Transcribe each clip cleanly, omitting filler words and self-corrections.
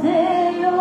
Te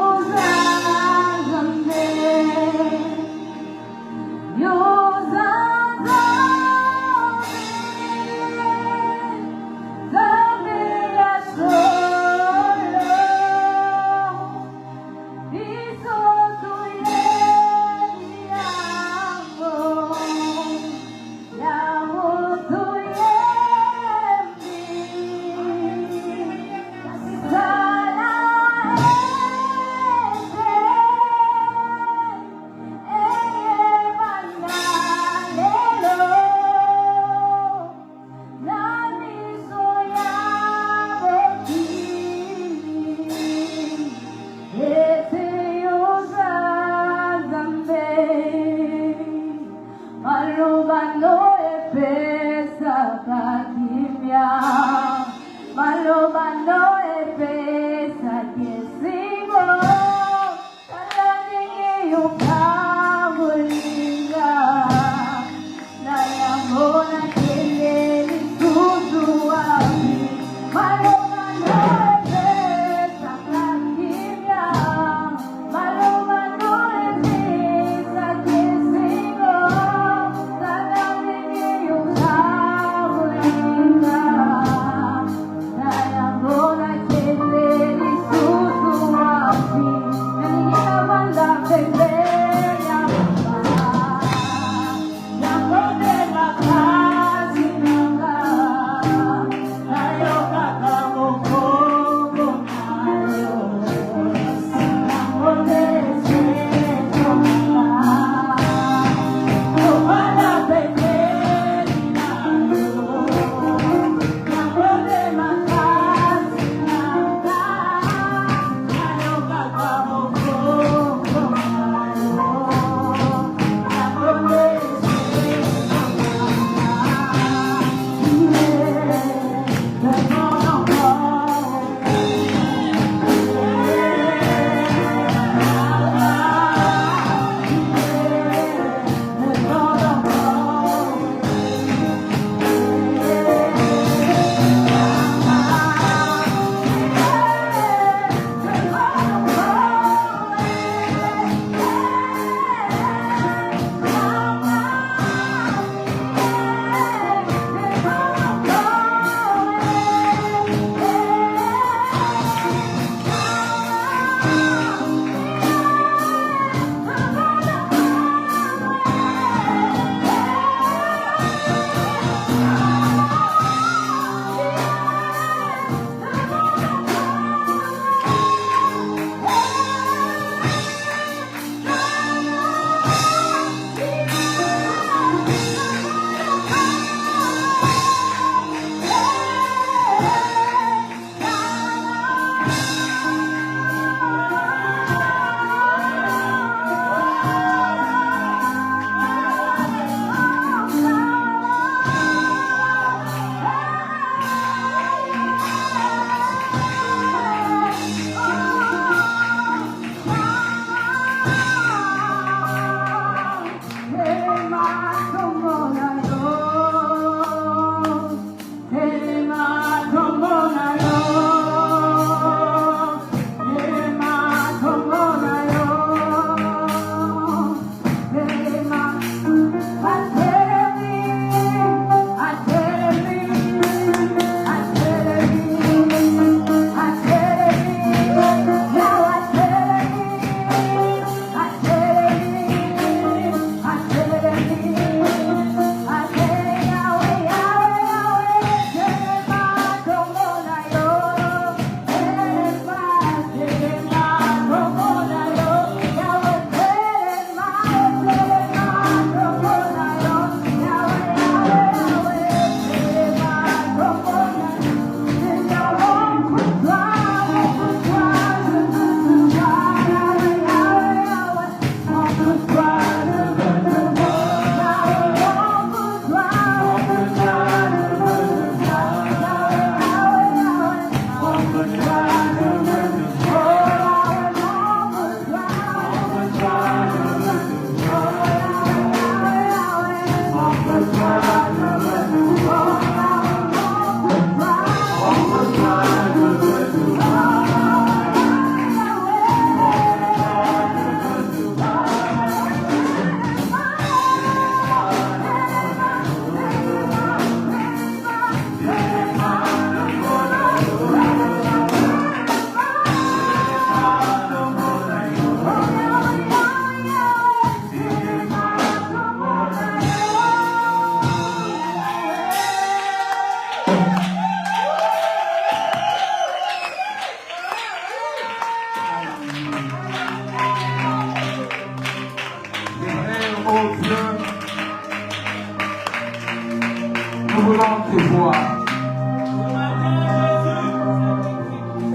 te voir.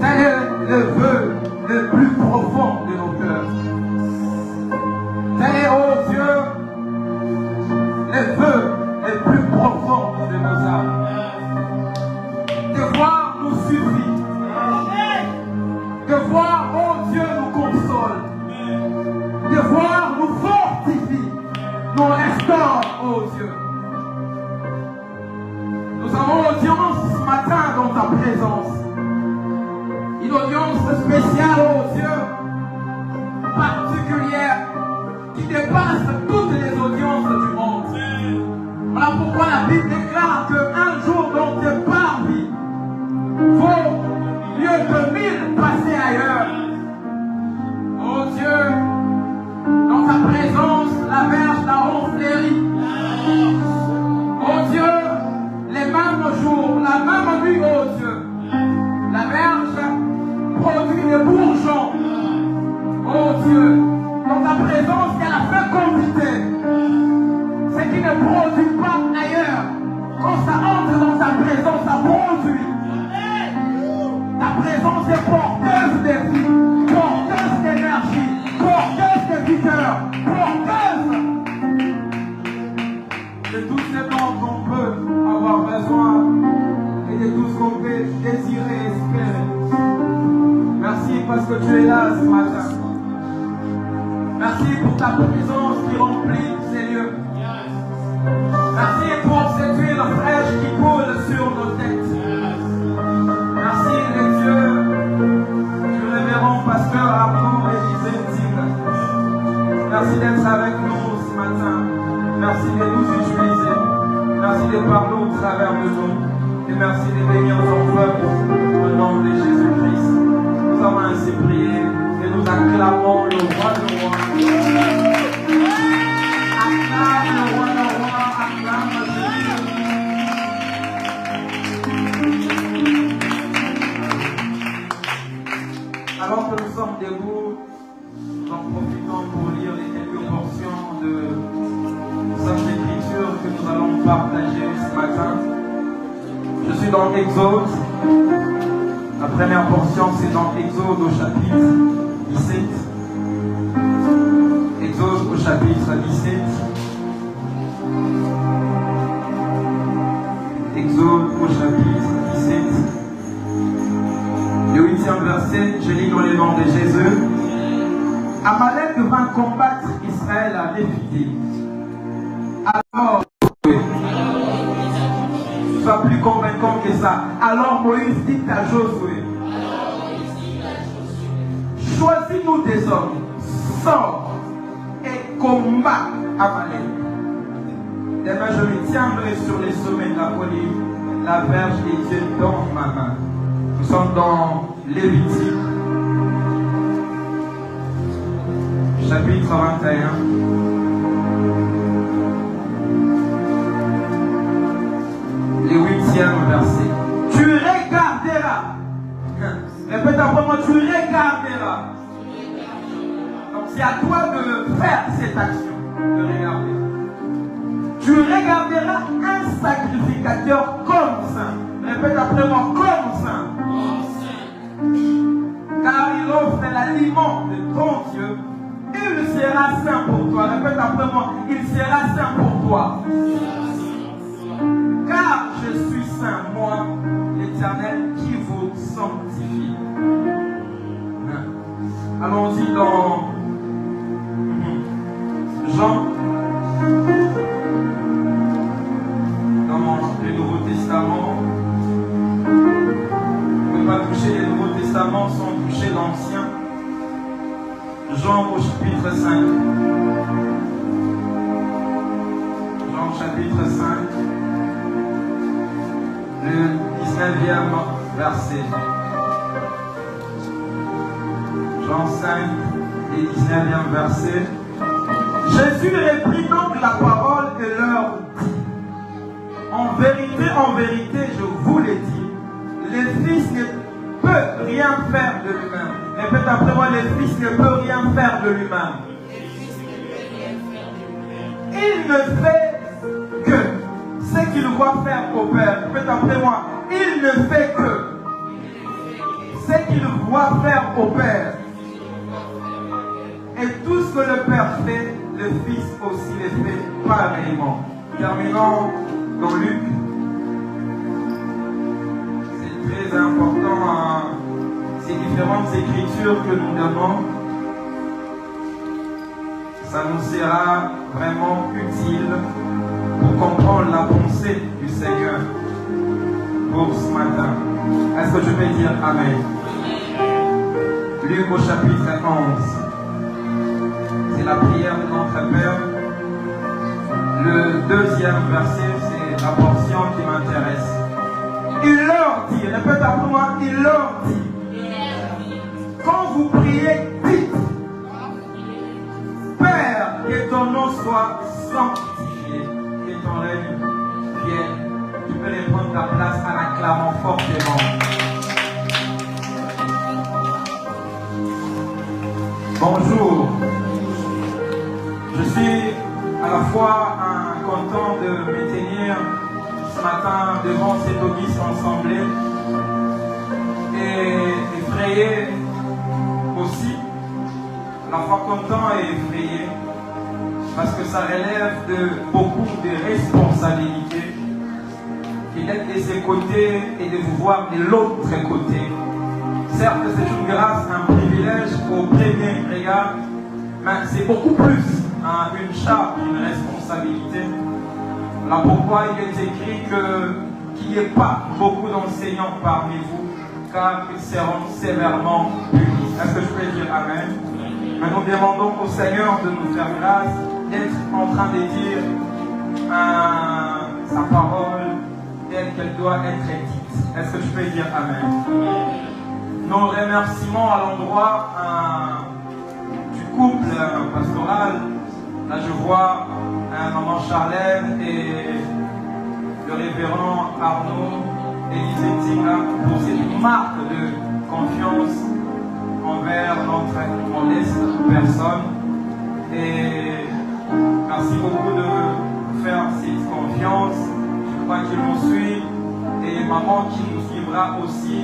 Tel est le vœu le plus profond de nos cœurs. Tel est, oh Dieu, le vœu le plus profond de nos âmes. De voir nous suffit. De voir, oh Dieu, nous console. De voir nous fortifie. Nous restaure, oh Dieu. Nous avons audience ce matin dans ta présence. Une audience spéciale, oh Dieu, particulière, qui dépasse toutes les audiences du monde. Voilà pourquoi la Bible déclare qu'un jour dans tes parvis vaut mieux que 1000 passés ailleurs. Oh Dieu, dans ta présence, la verge d'Aaron fleurit. Oh Dieu, les mêmes jours, la même nuit, oh Dieu, la verge produit des bourgeons. Oh Dieu, dans ta présence, il y a la fécondité. Ce qui ne produit pas ailleurs. Quand ça entre dans ta présence, ça produit. Ta présence est porteuse de vie, porteuse d'énergie, porteuse de vigueur, porteuse de tout ce dont on peut avoir besoin et de tout ce qu'on peut désirer et espérer. Merci parce que tu es là ce matin. Merci pour ta présence qui remplit ces lieux. Merci pour cette huile fraîche qui coule sur nos têtes. Merci les dieux du révérend pasteur Arnaud et Lisette. Merci d'être avec nous ce matin. Merci de nous utiliser. Merci de parler au travers de nous. Et merci de bénir ton peuple au nom de Jésus-Christ. Nous avons ainsi prié et nous acclamons le roi de roi. Acclame le roi de roi, acclame Jésus. Alors que nous sommes debout, nous en profitons pour lire les quelques portions de Sainte Écriture que nous allons partager ce matin. Je suis dans Exode. La première portion, c'est dans Exode au chapitre 17. Exode au chapitre 17. Exode au chapitre 17. Le 8e verset, je lis dans le nom de Jésus. Amalek vint combattre Israël à Réphidim. Alors, sois plus convaincant que ça. Alors Moïse dit à Josué, choisis-nous des hommes, sors et combat Amalek. Demain je me tiendrai sur les sommets de la colline, la verge des dieux dans ma main. Nous sommes dans Lévitique, chapitre 21. Le 8e verset. Tu regarderas. Répète après moi, tu regarderas. Donc c'est à toi de faire cette action, de regarder. Tu regarderas un sacrificateur comme saint. Répète après moi, comme saint. Car il offre l'aliment de ton Dieu. Il sera saint pour toi. Répète après moi, il sera saint pour toi. Car je suis saint, moi, l'Éternel, qui vous sanctifie. Allons-y dans Jean, dans le Nouveau Testament. On ne peut pas toucher les Nouveaux Testaments sans toucher l'Ancien. Jean au chapitre 5. Jean chapitre 5. Le 19e verset. Jean 5 et 19e verset. Jésus reprit donc la parole et leur dit, en vérité, je vous l'ai dit, le Fils ne peut rien faire de lui-même. Répète après moi, le Fils ne peut rien faire de lui-même. Il ne fait que ce qu'est-ce qu'il doit faire au Père? Faites après moi. Il ne fait que ce qu'il doit faire au Père. Et tout ce que le Père fait, le Fils aussi le fait pareillement. Terminons dans Luc. C'est très important, ces différentes écritures que nous donnons. Ça nous sera vraiment utile pour comprendre la pensée du Seigneur pour ce matin. Est-ce que je peux dire Amen? Luc au chapitre 11. C'est la prière de notre Père. Le deuxième verset, c'est la portion qui m'intéresse. Il leur dit, répète après moi, il leur dit, quand vous priez, dites, Père, que ton nom soit sanctifié, que ton règne vienne. Tu peux reprendre ta place en acclamant fortement. Bonjour. Je suis à la fois content de me tenir ce matin devant cette auguste assemblée et effrayé aussi, à la fois content et effrayé, parce que ça relève de beaucoup de responsabilités, et d'être de ce côté et de vous voir de l'autre côté. Certes, c'est une grâce, un privilège au premier regard, mais c'est beaucoup plus une charge, une responsabilité. Voilà pourquoi il est écrit qu'il n'y ait pas beaucoup d'enseignants parmi vous, car ils seront sévèrement punis. Est-ce que je peux dire Amen? Mais nous demandons au Seigneur de nous faire grâce, d'être en train de dire sa parole telle qu'elle doit être dite. Est-ce que je peux dire Amen? Nos remerciements à l'endroit du couple pastoral. Là, je vois maman Charlène et le révérend Arnaud et Lisetina pour cette marque de confiance envers notre modeste personne. Et merci beaucoup de faire cette confiance. Je crois qu'il nous suit et maman qui nous suivra aussi.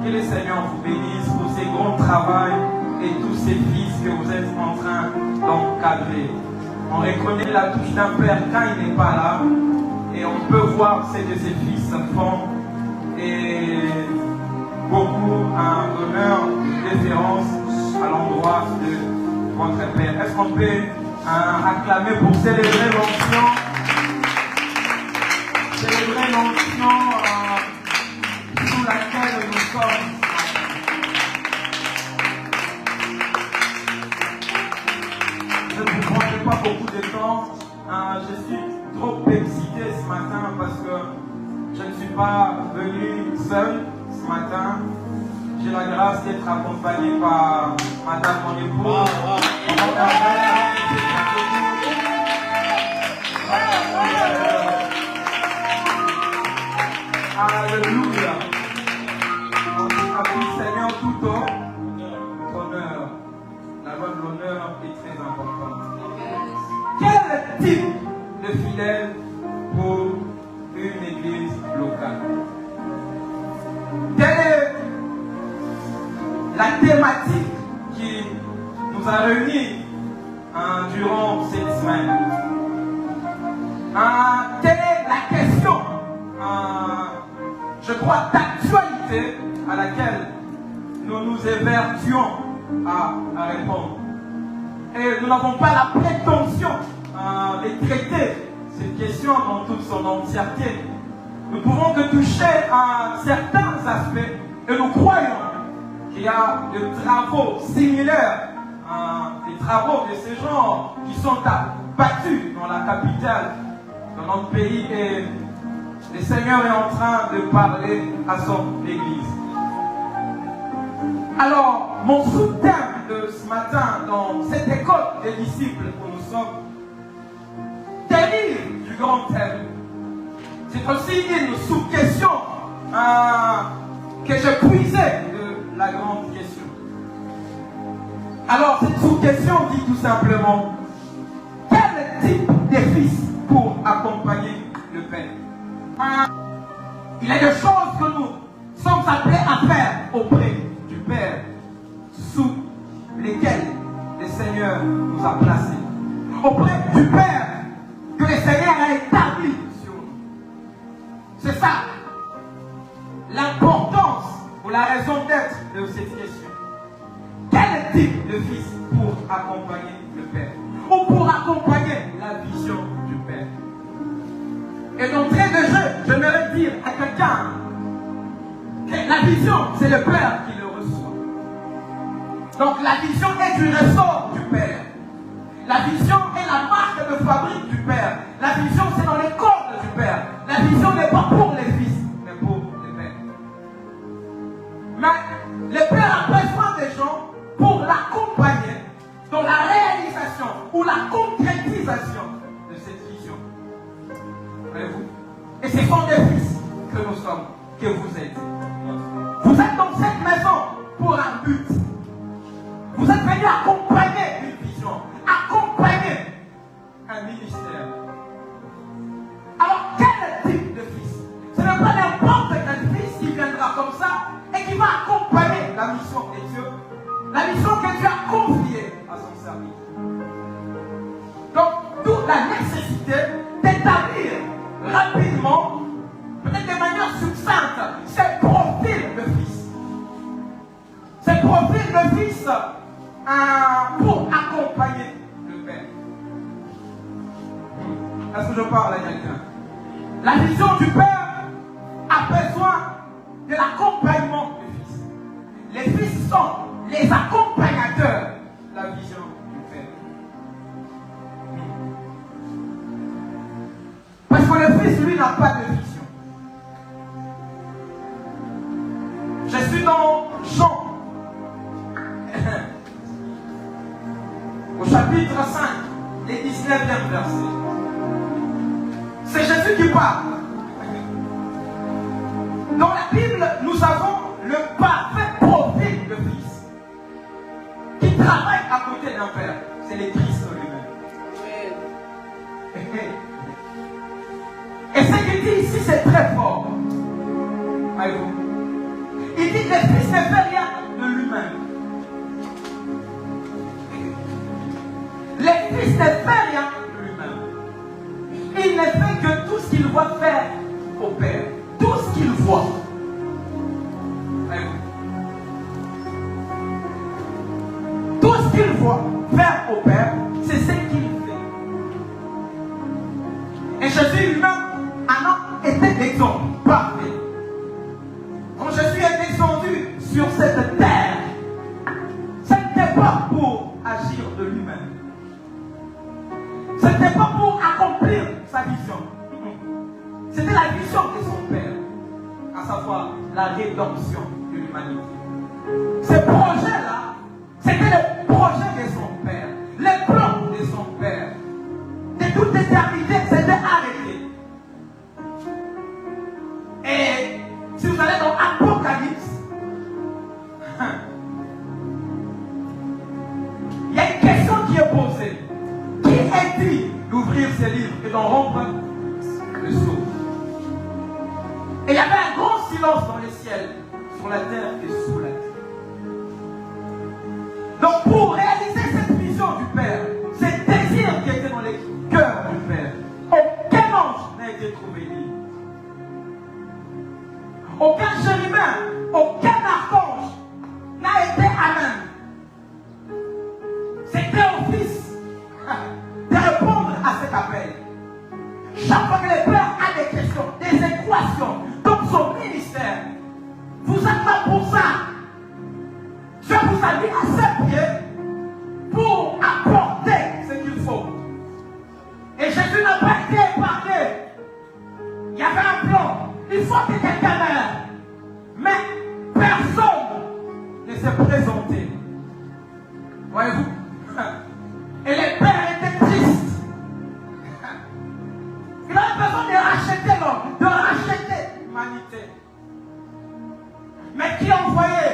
Que le Seigneur vous bénisse pour ces grands travaux et tous ces fils que vous êtes en train d'encadrer. On reconnaît la touche d'un père quand il n'est pas là et on peut voir ce que ses fils font et beaucoup d'honneur, de référence à l'endroit de votre père. Est-ce qu'on peut acclamer pour célébrer l'onction? Célébrer l'onction sous laquelle nous sommes. Je ne vous prendrai pas beaucoup de temps. Je suis trop excité ce matin parce que je ne suis pas venu seul ce matin. J'ai la grâce d'être accompagné par Madame mon épouse. Alléluia. Seigneur, tout honneur. La loi de l'honneur est très importante. Quel type de fidèle pour une église locale? Quelle est la thématique qui nous a réunis durant cette semaine? Quelle est la question, je crois, d'actualité à laquelle nous nous évertuons à répondre? Et nous n'avons pas la prétention de traiter cette question dans toute son entièreté. Nous pouvons que toucher à certains aspects et nous croyons qu'il y a des travaux similaires, des travaux de ce genre qui sont abattus dans la capitale, dans notre pays, et le Seigneur est en train de parler à son Église. Alors, mon sous-thème de ce matin dans cette école des disciples où nous sommes, délire du grand thème, c'est aussi une sous-question que je puisais de la grande question. Alors, cette sous-question dit tout simplement, quel type de fils pour accompagner le Père? il y a des choses que nous sommes appelés à faire auprès du Père, sous lesquelles le Seigneur nous a placés. Auprès du Père que le Seigneur a établi sur nous. C'est ça l'importance ou la raison d'être de cette question. Quel type de fils pour accompagner le Père ou pour accompagner la vision du Père? Et d'entrée de jeu, j'aimerais dire à quelqu'un que la vision, c'est le Père qui le reçoit. Donc la vision est du ressort du Père. La vision est la marque de fabrique du Père. La vision, c'est dans les cordes du Père. La vision n'est pas pour les fils, mais pour les pères. Mais le Père a besoin des gens pour l'accompagner dans la réalisation ou la concrétisation de cette vision. Voyez-vous? Et ce sont des fils que nous sommes, que vous êtes. Vous êtes dans cette maison pour un but. Vous êtes venus accompagner une vision, accompagner un ministère. Alors, quel type de fils? Ce n'est pas n'importe quel fils qui viendra comme ça et qui va accompagner la mission de Dieu, la mission que Dieu a confiée à son service. Donc, d'où la nécessité d'établir rapidement, peut-être de manière succincte, ces profils de fils. Ces profils de fils pour accompagner le Père. Est-ce que je parle à quelqu'un? La vision du Père a besoin de l'accompagnement du Fils. Les fils sont les accompagnateurs de la vision du Père. Parce que le Fils, lui, n'a pas de vision. Je suis dans Jean, au chapitre 5, les 19e verset. C'est Jésus qui parle. Dans la Bible, nous avons le parfait profil de Fils qui travaille à côté d'un Père. C'est le Christ lui-même. Et ce qu'il dit ici, c'est très fort. Voyez-vous? Il dit que le Fils ne fait rien de lui-même. Le Fils ne fait rien de lui-même. Il ne fait que tout ce qu'il voit faire au Père. Tout ce qu'il voit. Tout ce qu'il voit faire au Père, c'est ce qu'il fait. Et Jésus lui-même en a été l'exemple parfait. Quand Jésus est descendu sur cette terre, ce n'était pas pour agir de lui-même. Ce n'était pas pour accomplir sa vision. C'était la vision de son Père, à savoir la rédemption de l'humanité. Ce projet-là, c'était le projet de son Père, le plan de son Père. De toute éternité, c'était arrêté. Et si vous allez dans Apocalypse, il y a une question qui est posée. Qui est-il d'ouvrir ces livres et d'en rompre le sceau? Et il y avait un grand silence dans les ciels, sur la terre et sous la terre. Donc pour réaliser cette vision du Père, ces désirs qui étaient dans les cœurs du Père, aucun ange n'a été trouvé libre. Aucun chérubin, aucun archange n'a été à même. C'était au Fils de répondre à cet appel. Chaque fois que le Père a des questions, des équations dans son ministère, vous êtes là pour ça. Dieu vous a mis à ses pieds pour apporter ce qu'il faut. Et Jésus n'a pas été épargné. Il y avait un plan. Il faut que quelqu'un meure. Mais personne ne s'est présenté. Voyez-vous? Et les pères étaient tristes. Il avait besoin de racheter l'homme, de racheter l'humanité. Mais qui a envoyé?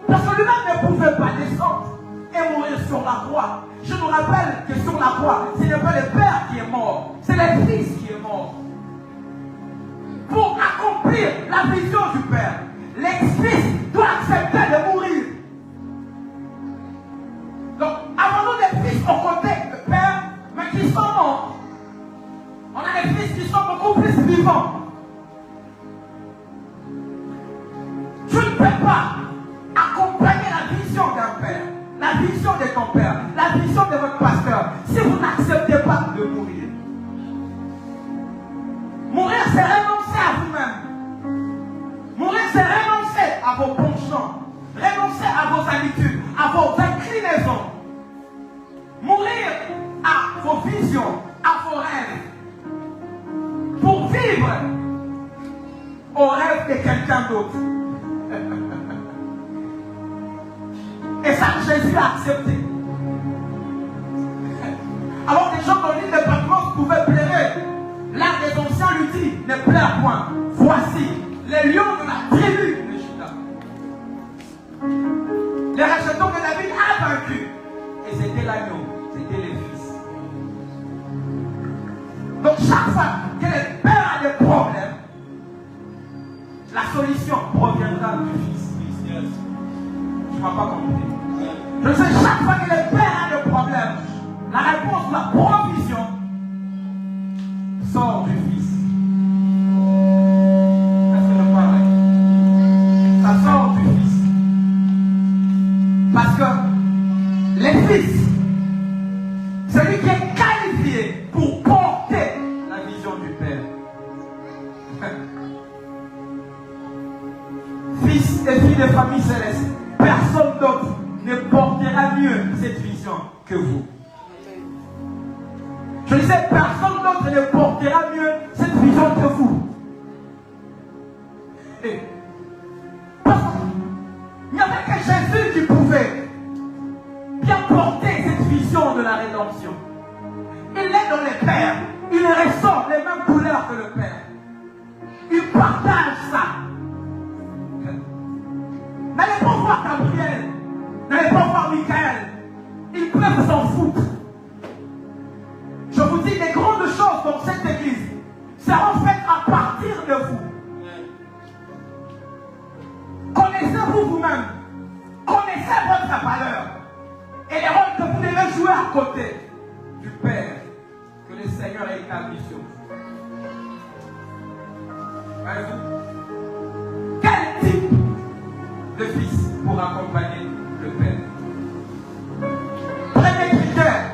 Parce que lui-même ne pouvait pas descendre et mourir sur la croix. Je nous rappelle que sur la croix, ce n'est pas le Père qui est mort, c'est le Fils qui est mort. Donc, avons-nous des fils aux côtés de père, mais qui sont morts? On a des fils qui sont beaucoup plus vivants. Tu ne peux pas accompagner la vision d'un père, la vision de ton père, la vision de votre pasteur, si vous n'acceptez pas de mourir. Mourir, c'est renoncer à vous-même. Mourir, c'est renoncer à vos penchants, renoncer à vos habitudes, à vos inclinaisons. Mourir à vos visions, à vos rêves. Pour vivre au rêve de quelqu'un d'autre. Et ça, Jésus a accepté. Alors des gens dans l'île de Patmos pouvaient pleurer. L'un des anciens lui dit, ne pleure point. Voici les lions de la tribu de Juda. Les rejetons que David a vaincus. Et c'était l'agneau, c'était les fils. Donc chaque fois que le père a des problèmes, la solution proviendra du fils. Tu ne m'as pas compris. Je sais, chaque fois que le père a des problèmes, la réponse, la provision sort du fils. Est-ce que je parle? Ça sort du fils. Parce que les fils, celui qui est qualifié pour porter la vision du père. Fils et filles de famille céleste, personne d'autre ne portera mieux cette vision que vous. Je disais, personne d'autre ne portera mieux cette vision que vous. Et parce qu'il n'y avait que Jésus qui pouvait bien porter cette vision de la rédemption. Il est dans les pères, il ressort les mêmes couleurs que le Père. Il partage ça. N'allez pas voir Gabriel, n'allez pas voir Michael. Ils peuvent s'en foutre. Je vous dis, les grandes choses dans cette église seront faites à partir de vous. Connaissez-vous vous-même. Connaissez votre valeur. Et les rôles que vous devez jouer à côté du Père que le Seigneur a établi sur vous. Voyez-vous? Quel type de fils pour accompagner le Père? Premier critère,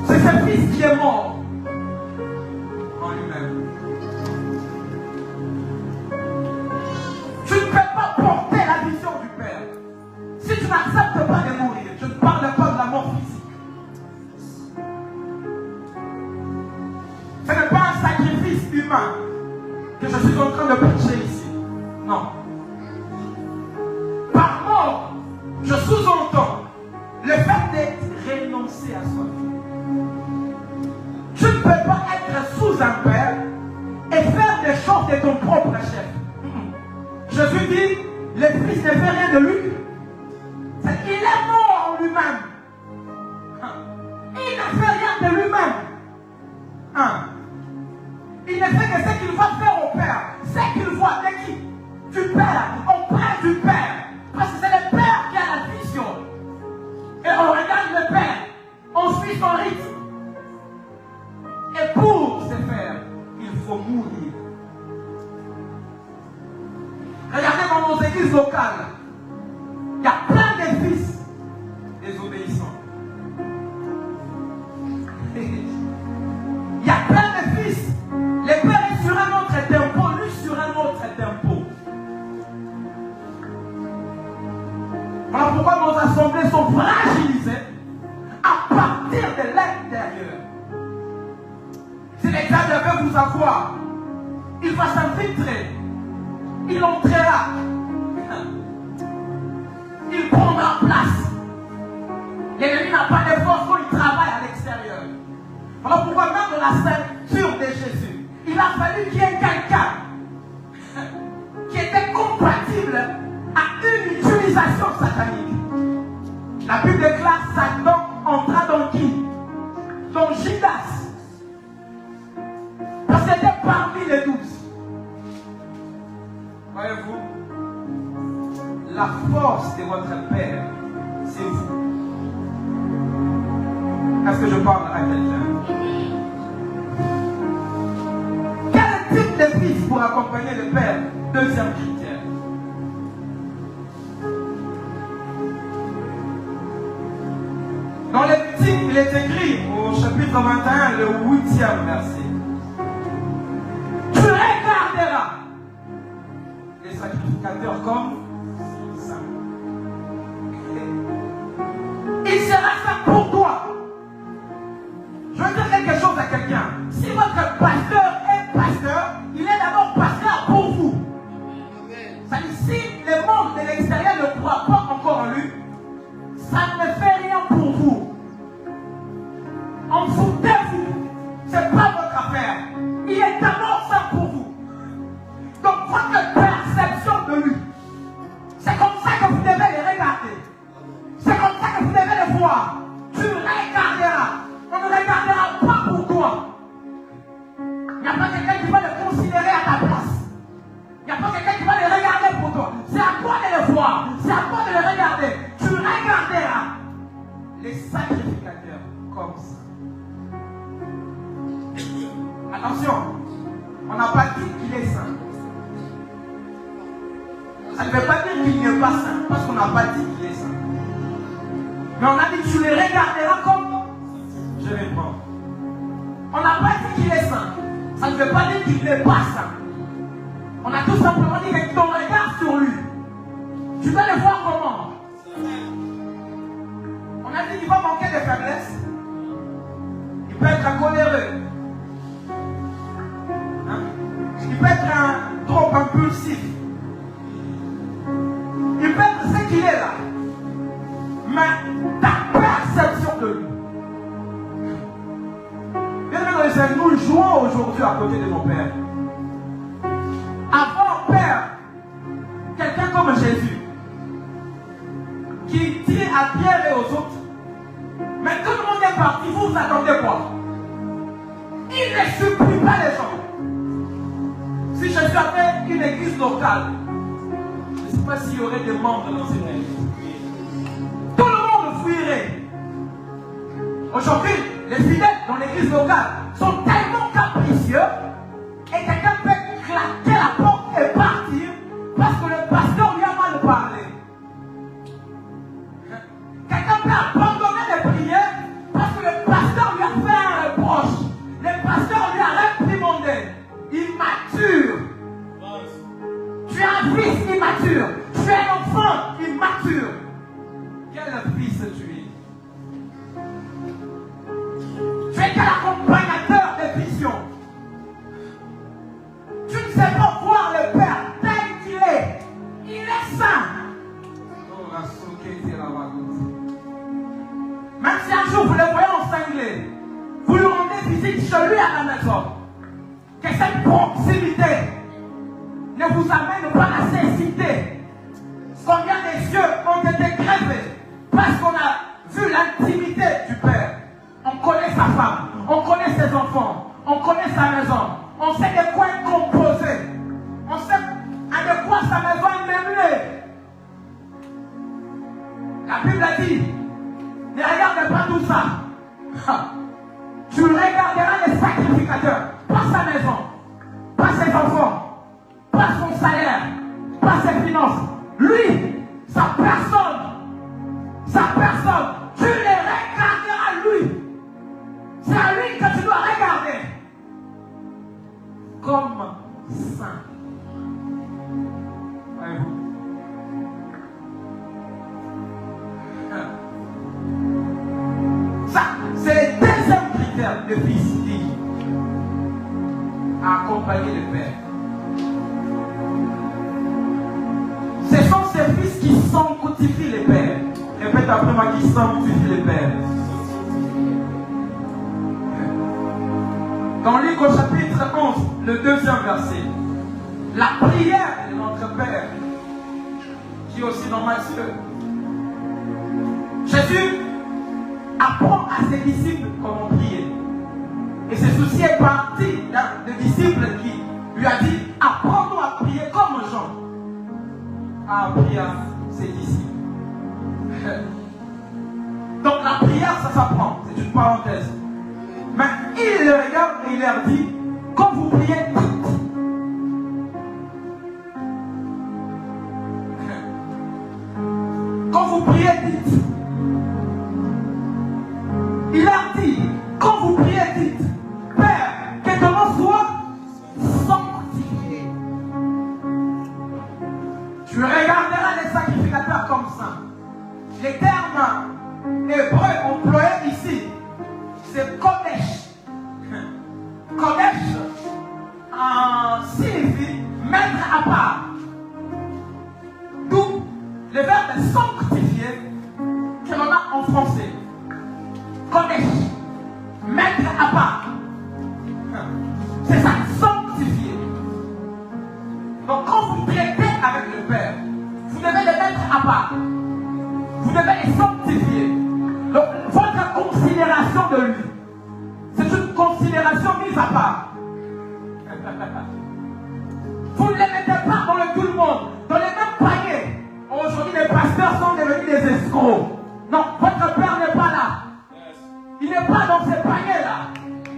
c'est ce fils qui est mort en lui-même. Tu ne peux pas porter la vision du Père si tu n'acceptes pas de mourir. Je ne parle pas de la mort physique. Ce n'est pas un sacrifice humain que je suis en train de prêcher ici. Non. Par mort, je sous-entends le fait de renoncer à soi. Tu ne peux pas être sous un père et faire des choses de ton propre chef. Jésus dit, le Fils ne fait rien de lui. Il est mort en lui-même. Il ne fait rien de lui-même. Il ne fait que ce qu'il va faire au Père. Ce qu'il voit de qui? Du Père. Auprès du Père. Parce que c'est le Père qui a la vision. Et on regarde le Père. On suit son rythme. Et pour ce faire, il faut mourir. Regardez dans nos églises locales. Il y a plein de fils désobéissants. Il y a plein de fils. Le père est sur un autre tempo, lui sur un autre tempo. Voilà pourquoi nos assemblées sont fragilisées à partir de l'intérieur. Si l'examen devait vous avoir, il va s'infiltrer. Il entrera. Il prendra place. L'ennemi n'a pas de force quand il travaille à l'extérieur. Voilà pourquoi même dans la ceinture de Jésus, il a fallu qu'il y ait quelqu'un qui était compatible à une utilisation satanique. La Bible déclare Satan entra dans qui? Dans Judas. Parce qu'il était parmi les 12. Voyez-vous, la force de votre Père, c'est vous. Est-ce que je parle à quelqu'un? Quel type de fils pour accompagner le père? Deuxième critère. Dans Lévitique, il est écrit au chapitre 21, le 8e verset. Tu regarderas les sacrificateurs comme ça. Il sera ça pour toi. Je veux dire quelque chose à quelqu'un. Si votre pasteur est pasteur, il est d'abord pasteur pour vous. C'est-à-dire, si le monde de l'extérieur ne croit pas encore en lui, ça ne fait rien pour vous. En foutez-vous. Ce n'est pas votre affaire. Il est d'abord ça pour vous. Donc votre perception de lui, c'est comme ça que vous devez les regarder. C'est comme ça que vous devez les voir. Tu regarderas. On ne regardera pas pour toi. Il n'y a pas quelqu'un qui va les considérer à ta place. Il n'y a pas quelqu'un qui va les regarder pour toi. C'est à toi de les voir. C'est à toi de les regarder. Tu regarderas les sacrificateurs comme ça. Attention, on n'a pas dit qu'il est saint. Ça ne veut pas dire qu'il n'est pas saint, parce qu'on n'a pas dit qu'il est saint. Mais on a dit que tu les regarderas comme je vais prendre. On n'a pas dit qu'il est saint. Ça ne veut pas dire qu'il n'est pas saint. On a tout simplement dit que ton regard sur lui, tu dois le voir comment. On a dit qu'il va manquer de faiblesse. Il peut être coléreux. Hein? Il peut être trop impulsif. Il peut être ce qu'il est là. Mais ta perception de lui. Bien aimé, nous jouons aujourd'hui à côté de mon Père. Avant Père, quelqu'un comme Jésus, qui dit à Pierre et aux autres, mais tout le monde est parti, vous attendez quoi? Il ne supplie pas les gens. Si Jésus avait une église locale, je ne sais pas s'il y aurait des membres dans cette église. Tout le monde fuirait. Aujourd'hui, les fidèles dans l'église locale sont tellement capricieux et quelqu'un peut claquer la porte et partir parce que le pasteur lui a mal parlé. Quelqu'un peut abandonner les prières parce que le pasteur lui a fait un reproche. Le pasteur lui a réprimandé. Immature. Tu es un fils immature. Tu es un enfant immature. Quel fils tu es? Tu es quel accompagnateur de vision? Tu ne sais pas voir le Père tel qu'il est. Il est saint. Même si un jour vous le voyez en cinglé, vous lui rendez visite chez lui à la maison, que cette proximité ne vous amène pas à cécité. Combien des yeux ont été crevés parce qu'on a vu l'intimité du Père. On connaît sa femme, on connaît ses enfants, on connaît sa maison, on sait de quoi est composé, on sait à de quoi sa maison est meublée. La Bible a dit, ne regarde pas tout ça. Tu regarderas les sacrificateurs, pas sa maison, pas ses enfants, pas son salaire, pas ses finances. Lui, sa personne, tu les regarderas lui. C'est à lui que tu dois regarder comme saint. Voyez-vous? Ça, c'est le deuxième critère de fils digne à accompagner le Père. Ce sont ces fils qui sanctifient les pères. Répète après moi, qui sanctifient les pères. Dans Luc au chapitre 11, le 2e verset, la prière de notre Père, qui est aussi dans Matthieu. Jésus apprend à ses disciples comment prier. Et c'est ceci est parti d'un disciple qui lui a dit, apprends-nous à prier comme Jean a appris à ses disciples. Donc la prière, ça s'apprend. C'est une parenthèse. parenthèse. Mais il les regarde et il leur dit, quand vous priez, dites. Quand vous priez, dites. Il leur dit, quand vous priez, dites, Père, que ton nom soit sanctifié. Tu regarderas les sacrificateurs comme ça. Les termes hébreux employés ici, c'est Kodesh. Kodesh signifie mettre à part. D'où le verbe sanctifier que l'on a en français. Kodesh, mettre à part. C'est ça, sanctifier. Donc quand vous traitez avec le Père, vous devez le mettre à part. Vous devez les sanctifier. Donc votre considération de lui, c'est une considération mise à part. Vous ne les mettez pas dans le tout le monde, dans les mêmes paniers. Aujourd'hui, les pasteurs sont devenus des escrocs. Non, votre Père n'est pas là. Il n'est pas dans ces paniers-là.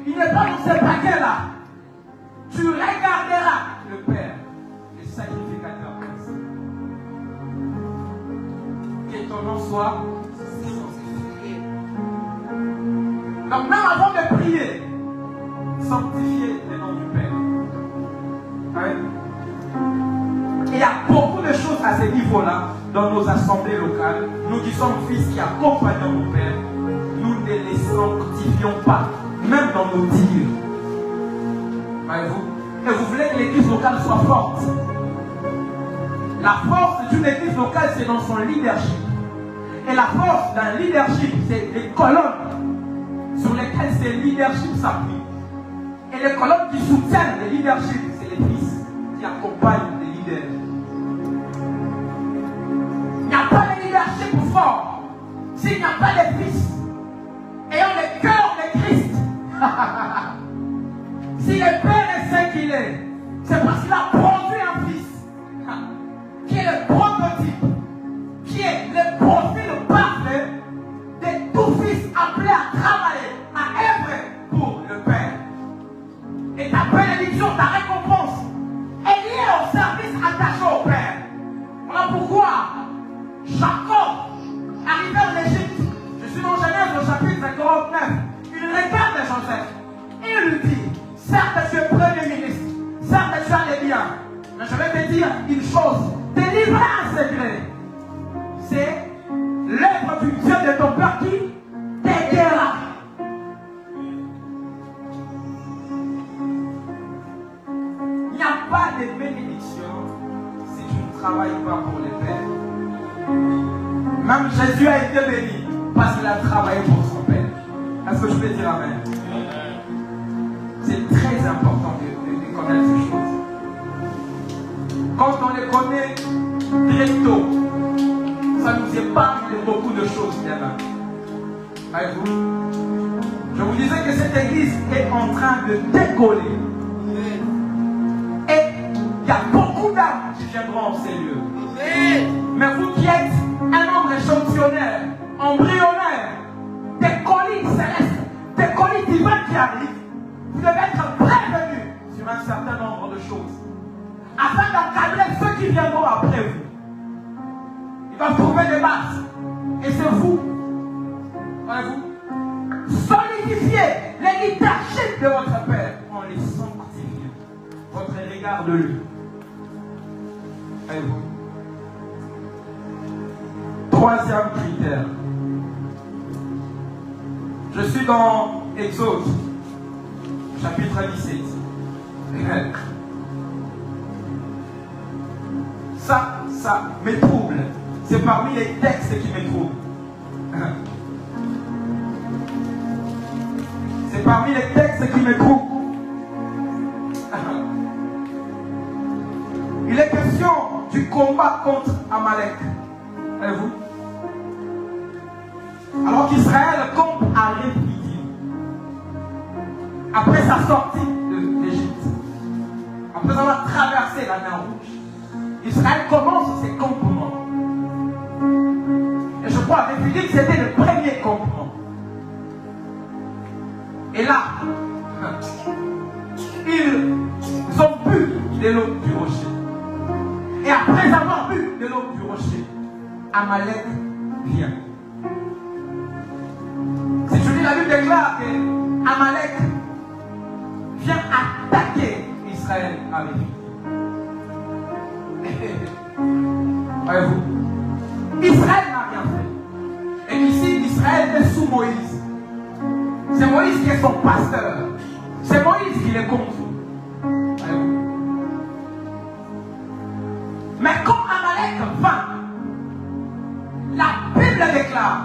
Il n'est pas dans ces paquets-là. Tu regarderas le Père, le sacrificateur. Que ton nom soit sanctifié. Donc même avant de prier, sanctifier le nom du Père. Ouais. Il y a beaucoup de choses à ce niveau-là dans nos assemblées locales. Nous qui sommes fils qui accompagnons nos pères, nous ne les sanctifions pas, même dans nos dires. Voyez-vous? Et vous voulez que l'église locale soit forte. La force d'une église locale, c'est dans son leadership. Et la force d'un leadership, c'est les colonnes sur lesquelles ce leadership s'appuie. Et les colonnes qui soutiennent le leadership, c'est les fils qui accompagnent les leaders. Il n'y a pas de leadership fort s'il n'y a pas de fils ayant le cœur de Christ. Si le Père est ce qu'il est, c'est parce qu'il a produit un fils qui est le prototype, qui est le profil parfait de tout fils appelé à travailler, à œuvrer pour le Père. Et ta bénédiction, ta récompense est liée au service attaché au Père. Voilà pourquoi Jacob, arrivé en Égypte, je suis dans Genèse au chapitre 49, il regarde Joseph et il lui dit, certes tu es premier ministre, certes tu as les biens, mais je vais te dire une chose, délivrer un secret, c'est l'œuvre du Dieu de ton Père qui t'aidera. Il n'y a pas de bénédiction si tu ne travailles pas pour le Père. Même Jésus a été béni parce qu'il a travaillé pour son Père. Est-ce que je peux dire amen? C'est très important de connaître ces choses. Quand on les connaît très tôt, ça nous épargne de beaucoup de choses demain. Voyez-vous? Je vous disais que cette église est en train de décoller. Et il y a beaucoup d'âmes qui viendront en ces lieux. Mais vous qui êtes un nombre échantillonnaire, embryonnaire, des colis célestes, des colis divins qui arrivent, vous devez être prévenus sur un certain nombre de choses, afin d'encadrer ceux qui viendront après vous. Ils doivent trouver des bases. Et c'est vous, voyez-vous, solidifiez les leadership de votre Père en les sanctifiant. Votre regard de lui. Voyez-vous. Troisième critère. Je suis dans Exode, chapitre 17. Ça me trouble. C'est parmi les textes qui me troublent. C'est parmi les textes qui me troublent. Il est question du combat contre Amalek. Voyez-vous? Alors qu'Israël campe à Rephidim, après sa sortie d'Égypte, après avoir traversé la mer Rouge, Israël commence ses campements. Et je crois que Rephidim c'était le premier campement. Amalek vient. Si tu lis la Bible déclare que Amalek vient attaquer Israël avec lui. Voyez-vous, Israël n'a rien fait. Et ici, Israël est sous Moïse. C'est Moïse qui est son pasteur. C'est Moïse qui les conduit. Voyez-vous. Mais quand Amalek vint, la Bible déclare.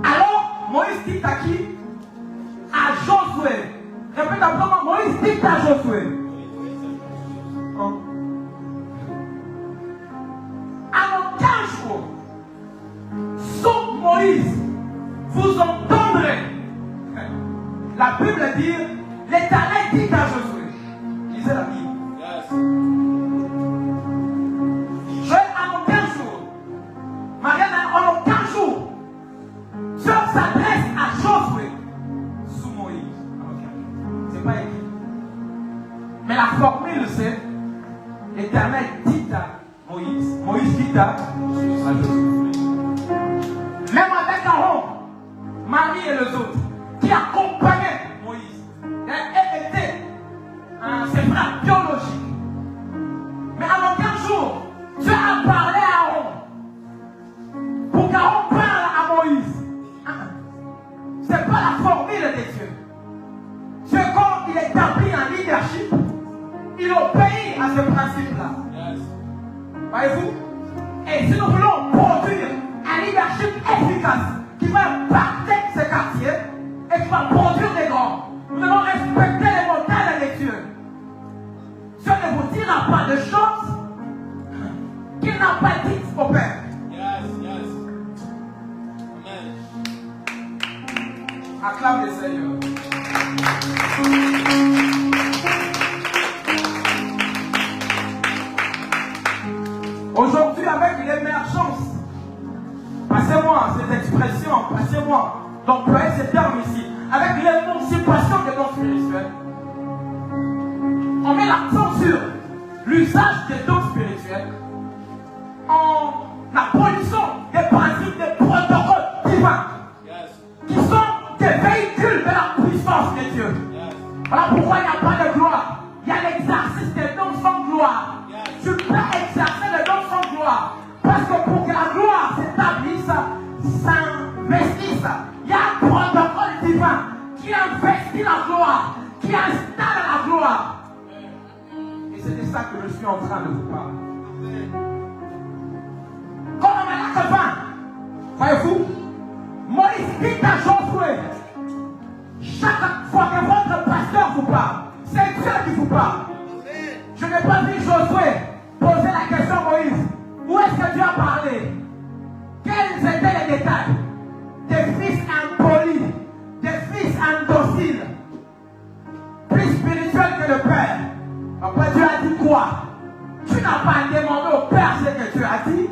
Alors, Moïse dit à qui? À Josué. Répète après moi, Moïse dit à Josué. Alors 15 jours, sous Moïse, vous entendrez. La Bible dit, l'Éternel dit à Josué. Lisez la Bible. Joël, en 15 jours. Marianne, en 15 jours. Dieu s'adresse à Josué sous Moïse. C'est pas écrit. Mais la formule, c'est l'Éternel dit à Moïse. Moïse dit à Josué. Même avec Aaron, Marie et les autres, qui accompagnaient Moïse. Elle était ses frères biologiques. Mais avant 15 jours, Dieu a parlé à Aaron. Pour qu'Aaron parle à Moïse. Ce n'est pas la formule de Dieu. Dieu, quand il établit un leadership, il obéit à ce principe-là. Voyez-vous? Et si nous voulons produire un leadership efficace qui va impacter ces quartiers et qui va produire des grands, nous devons respecter les montagnes de Dieu. Dieu ne vous dira pas de choses qu'il n'a pas dites au Père. Acclame le Seigneur. Aujourd'hui, avec l'émergence, passez-moi cette expression, passez-moi d'employer ces termes ici, avec l'émancipation des dons spirituels, on met l'accent sur l'usage des dons spirituels en abolissant des principes, des protocoles divins qui sont des véhicules de la puissance de Dieu. Voilà pourquoi il n'y a pas de gloire. Il y a l'exercice des dons sans gloire. Tu peux exercer les dons sans gloire. Parce que pour que la gloire s'établisse, s'investisse, il y a un protocole divin qui investit la gloire, qui installe la gloire. Et c'est de ça que je suis en train de vous parler. Quand on est là que vint, voyez-vous, Moïse dit à Josué, chaque fois que votre pasteur vous parle, c'est Dieu qui vous parle. Je n'ai pas vu Josué poser la question à Moïse. Où est-ce que Dieu a parlé? Quels étaient les détails? Des fils impolis, des fils indociles, plus spirituels que le Père. Après Dieu a dit quoi? Tu n'as pas demandé au Père ce que Dieu a dit.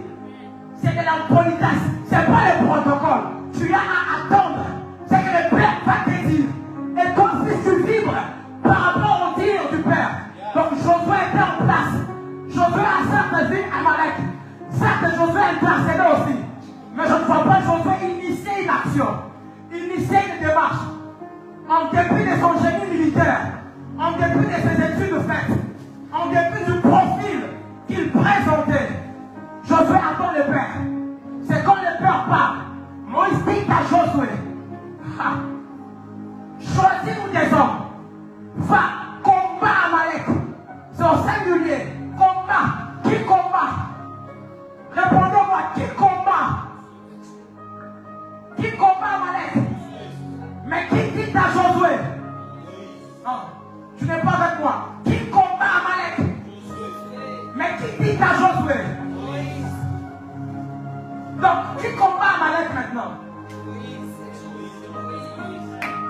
C'est de l'impolitesse, ce n'est pas le protocole. Tu as à attendre ce que le Père va te dire. Et comme si tu vibres par rapport au dire du Père. Donc Josué était en place. Josué a certes vu Amalek. Certes, Josué a intercédé aussi. Mais je ne vois pas Josué initier une action, initier une démarche. En dépit de son génie militaire, en dépit de ses études faites, en dépit du profil qu'il présentait, Josué attend le Père. C'est quand le Père parle. Moïse dit à Josué, choisis-nous des hommes. Va, combat Amalek. C'est au singulier. Combat. Qui combat? Répondez-moi, qui combat? Qui combat Amalek? Mais qui dit à Josué? Non, tu n'es pas avec moi. Qui combat Amalek? Mais qui dit à Josué? Donc, qui combat Amalek maintenant?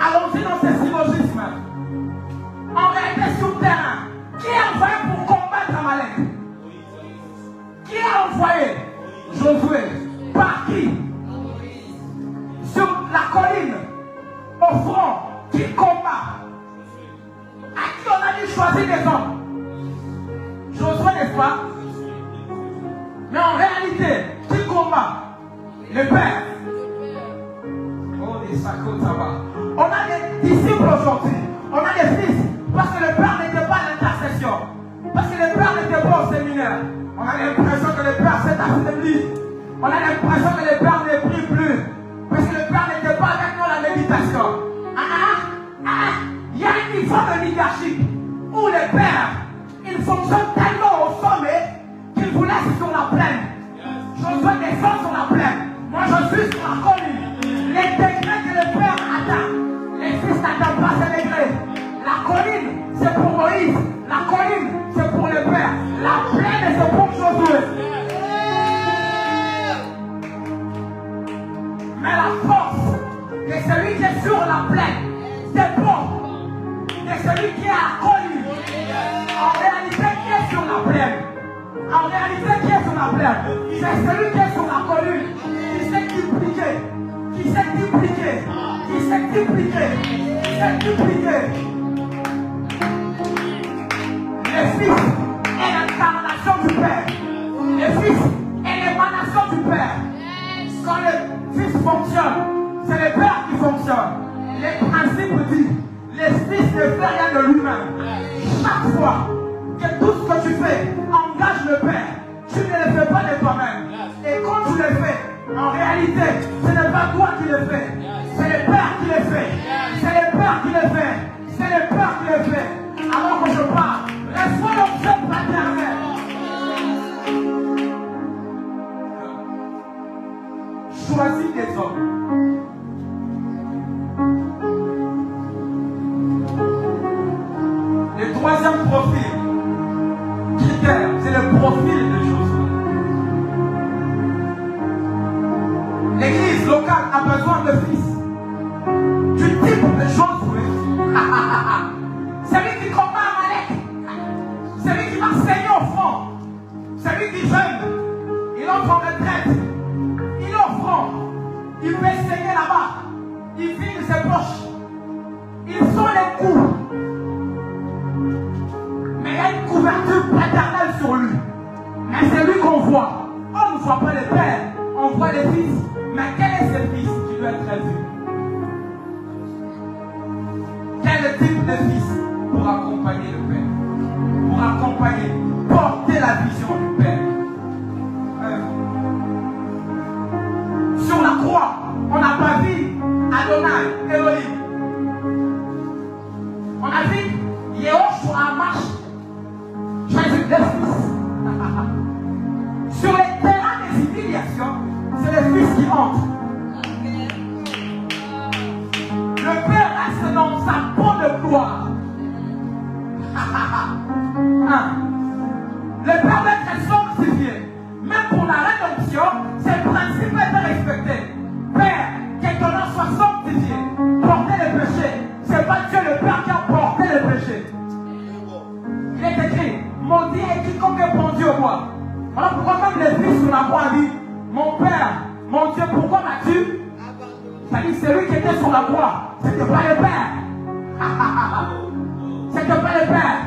Allons-y dans ces syllogismes. En réalité, sur le terrain, qui est envoyé pour combattre Amalek? Qui a envoyé? Josué. Par qui? Sur la colline, au front, qui combat? À qui on a dit choisir des hommes? Josué, n'est-ce pas? Mais en réalité, qui combat? On a des disciples aujourd'hui. On a des fils. Parce que le Père n'était pas à l'intercession. Parce que le Père n'était pas au séminaire. On a l'impression que le Père s'est affaibli. On a l'impression que le Père ne prie plus. Parce que le Père n'était pas avec nous à la méditation. Il y a un niveau de leadership où le Père, il fonctionne tellement au sommet qu'il vous laisse sur la plaine. Josué descend sur la plaine. Moi je suis sur la colline. Les degrés que le Père atteint, les fils n'attendent pas ces degrés. La colline, c'est pour Moïse. La colline, c'est pour le Père. La plaine, c'est pour Josué. Mais la force de celui qui est sur la plaine dépend de celui qui est à la colline. En réalité, qui est sur la plaine? En réalité, qui est sur la plaine? C'est celui qui est sur la colline, qui sait dupliquer, qui sait dupliquer, qui sait dupliquer, qui sait dupliquer. Le Fils est l'incarnation du Père. Le Fils est l'émanation du Père. Quand le Fils fonctionne, c'est le Père qui fonctionne. Les principes disent, le Fils ne fait rien de lui-même. Chaque fois que tout ce que tu fais engage le Père, tu ne le fais pas de toi-même. Et quand tu le fais, en réalité, ce n'est pas toi qui le fais. C'est le Père qui le fait. C'est le Père qui le fait. C'est le Père qui le fait. Alors que je parle, reçois l'onction paternelle. Choisis des hommes. Le troisième profil, critère, c'est le profil de Josué. L'église locale a besoin de fils du type de Josué. Celui qui combat Amalek, celui qui va saigner au front, celui qui jeûne, il entre en retraite, il est au front, il peut saigner là-bas, il vide ses poches, ils sont les coups. Mais il y a une couverture paternelle sur lui. Mais c'est lui qu'on voit. On ne voit pas le Père, on voit les fils. Mais quel est ce fils qui doit être élevé? Quel est le type de fils pour accompagner le Père? Pour accompagner, porter la vision du Père. Sur la croix, on n'a pas vu Adonai, Elohim. On a vu Yehoshua marche. Jésus le Fils. Sur les terrains des humiliations, c'est le Fils qui entre. Le Père reste dans sa peau de gloire. Le Père doit être sanctifié. Même pour la rédemption, ces principes étaient respectés. Père, que ton nom soit sanctifié. Porter les péchés. Ce n'est pas Dieu le Père qui a porté les péchés. Il est écrit, maudit est quiconque est pendu au bois. Voilà pourquoi même les fils sur la croix dit, mon Père, mon Dieu, pourquoi m'as-tu? C'est-à-dire celui qui était sur la croix, c'était pas le Père. C'était pas le Père.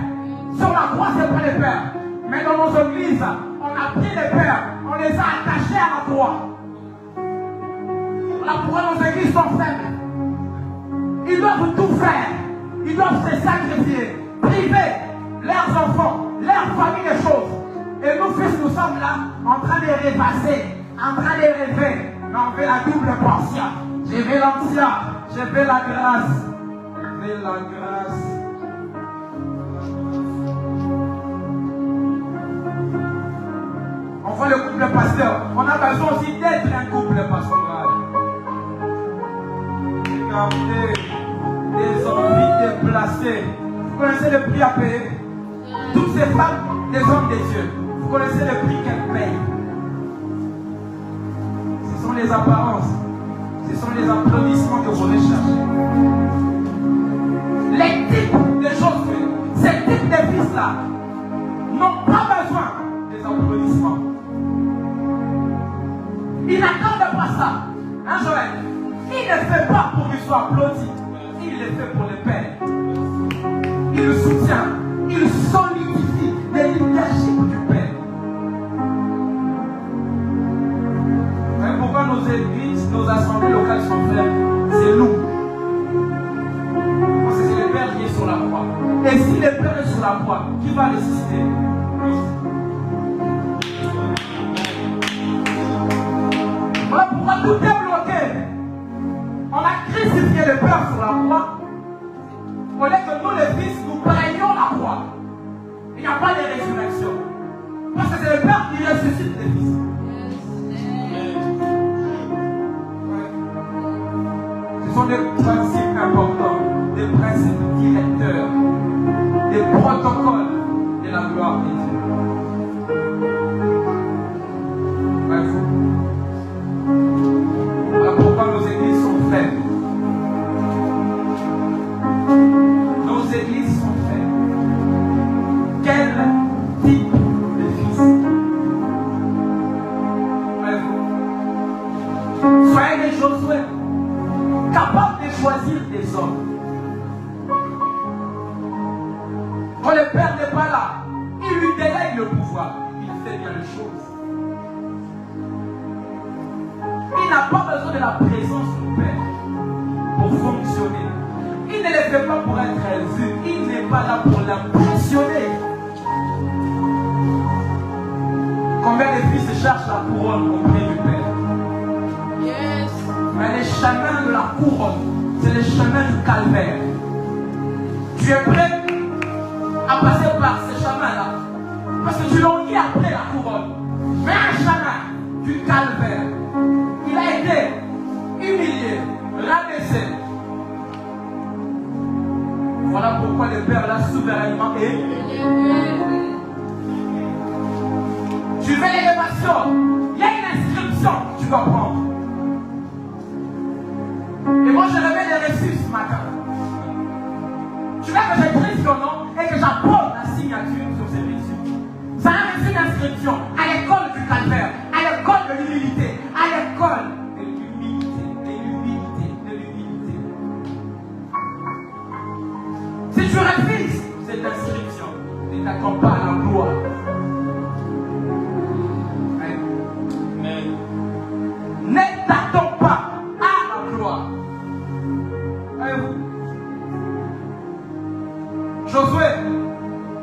Sur la croix, c'est pas le Père. Mais dans nos églises, on a pris les pères, on les a attachés à la croix. Voilà pourquoi nos églises sont faibles. Ils doivent tout faire. Ils doivent se sacrifier, priver leurs enfants, leurs familles des choses. Et nous, fils, nous sommes là, en train de répasser, en train de rêver. Mais on veut la double portion. Je veux l'antia, je veux la grâce. Je veux la grâce. On voit le couple pasteur. On a besoin aussi d'être un couple pastoral. Regardez des envies déplacées. Vous connaissez le prix à payer? Toutes ces femmes, des hommes des dieux. Vous connaissez le prix qu'elles payent. Ce sont les apparences. Ce sont les applaudissements que vous recherchez. Les types de Josué, ces types de fils-là, n'ont pas besoin des applaudissements. Ils n'attendent pas ça. Hein, Joël? Il ne fait pas pour qu'il soit applaudi. Il le fait pour le Père. Il le soutient. Il solidifie le leadership du Père. Mais pourquoi nos églises, nos assemblées locales sont faibles? C'est lourd. crucifié le Père sur la croix, au lieu que nous les fils, nous prenions la croix. Il n'y a pas de résurrection. Parce que c'est le Père qui ressuscite les fils. Ce sont des principes importants, des principes directeurs, des protocoles de la gloire de Dieu. Bref. Voilà pourquoi nos églises sont faibles. Nos églises sont faibles. Quel type de fils? Bref. Soyez des Josué, capables de choisir des hommes. Quand le Père n'est pas là, il lui délègue le pouvoir. Il fait bien les choses. Il n'a pas besoin de la présence du Père pour fonctionner. Il ne le fait pas pour être vu. Il n'est pas là pour l'impressionner. Combien de fils cherchent la couronne auprès du Père? Yes. Mais le chemin de la couronne, c'est le chemin du calvaire. Tu es prêt à passer par ce chemin-là? Parce que tu languis après la couronne. Mais un chemin du calvaire. Il a été humilié, rabaissé. Voilà pourquoi le Père l'a souverainement élu. Tu veux l'élévation, il y a une inscription que tu dois prendre. Et moi je remets les reçus ce matin. Tu veux que j'écris ton nom et que j'appose la signature sur ces reçus. Ça a reçu une inscription à l'école du calvaire, à l'école de l'humilité, à l'école de l'humilité, de l'humilité, de l'humilité. Si tu refuses cette inscription, ne t'attends pas à la gloire. Ne t'attends pas à la gloire. Josué,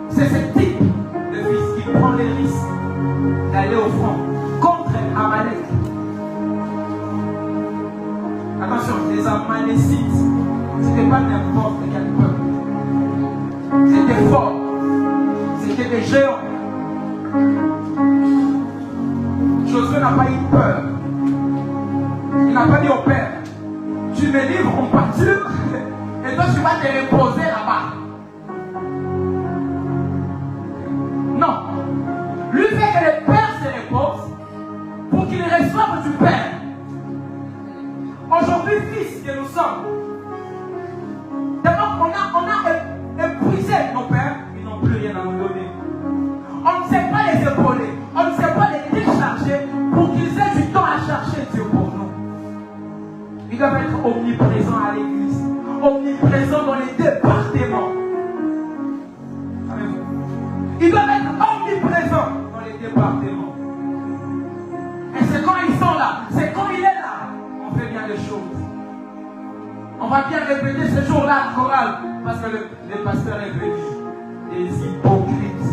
c'est ce type de fils qui prend les risques d'aller au front contre Amalek. Attention, les Amalécites, ce n'était pas n'importe quel peuple. C'était fort. C'était des géants. Josué n'a pas eu peur. Il n'a pas dit au Père, tu me livres en pâture et toi tu vas te reposer là-bas. Non. Lui fait que le Père se repose pour qu'il reçoive du Père. Aujourd'hui, fils que nous sommes, d'abord on a épuisé nos pères, ils n'ont plus rien à nous donner. On ne sait pas les épauler, on ne sait pas les décharger pour qu'ils aient du temps à chercher Dieu pour nous. Ils doivent être omniprésents à l'église, omniprésents dans les départements. Ils doivent être omniprésents dans les départements. Et c'est quand ils sont là, c'est quand il est là, on fait bien les choses. On va bien répéter ce jour-là en chorale, parce que le pasteur est venu. Les hypocrites.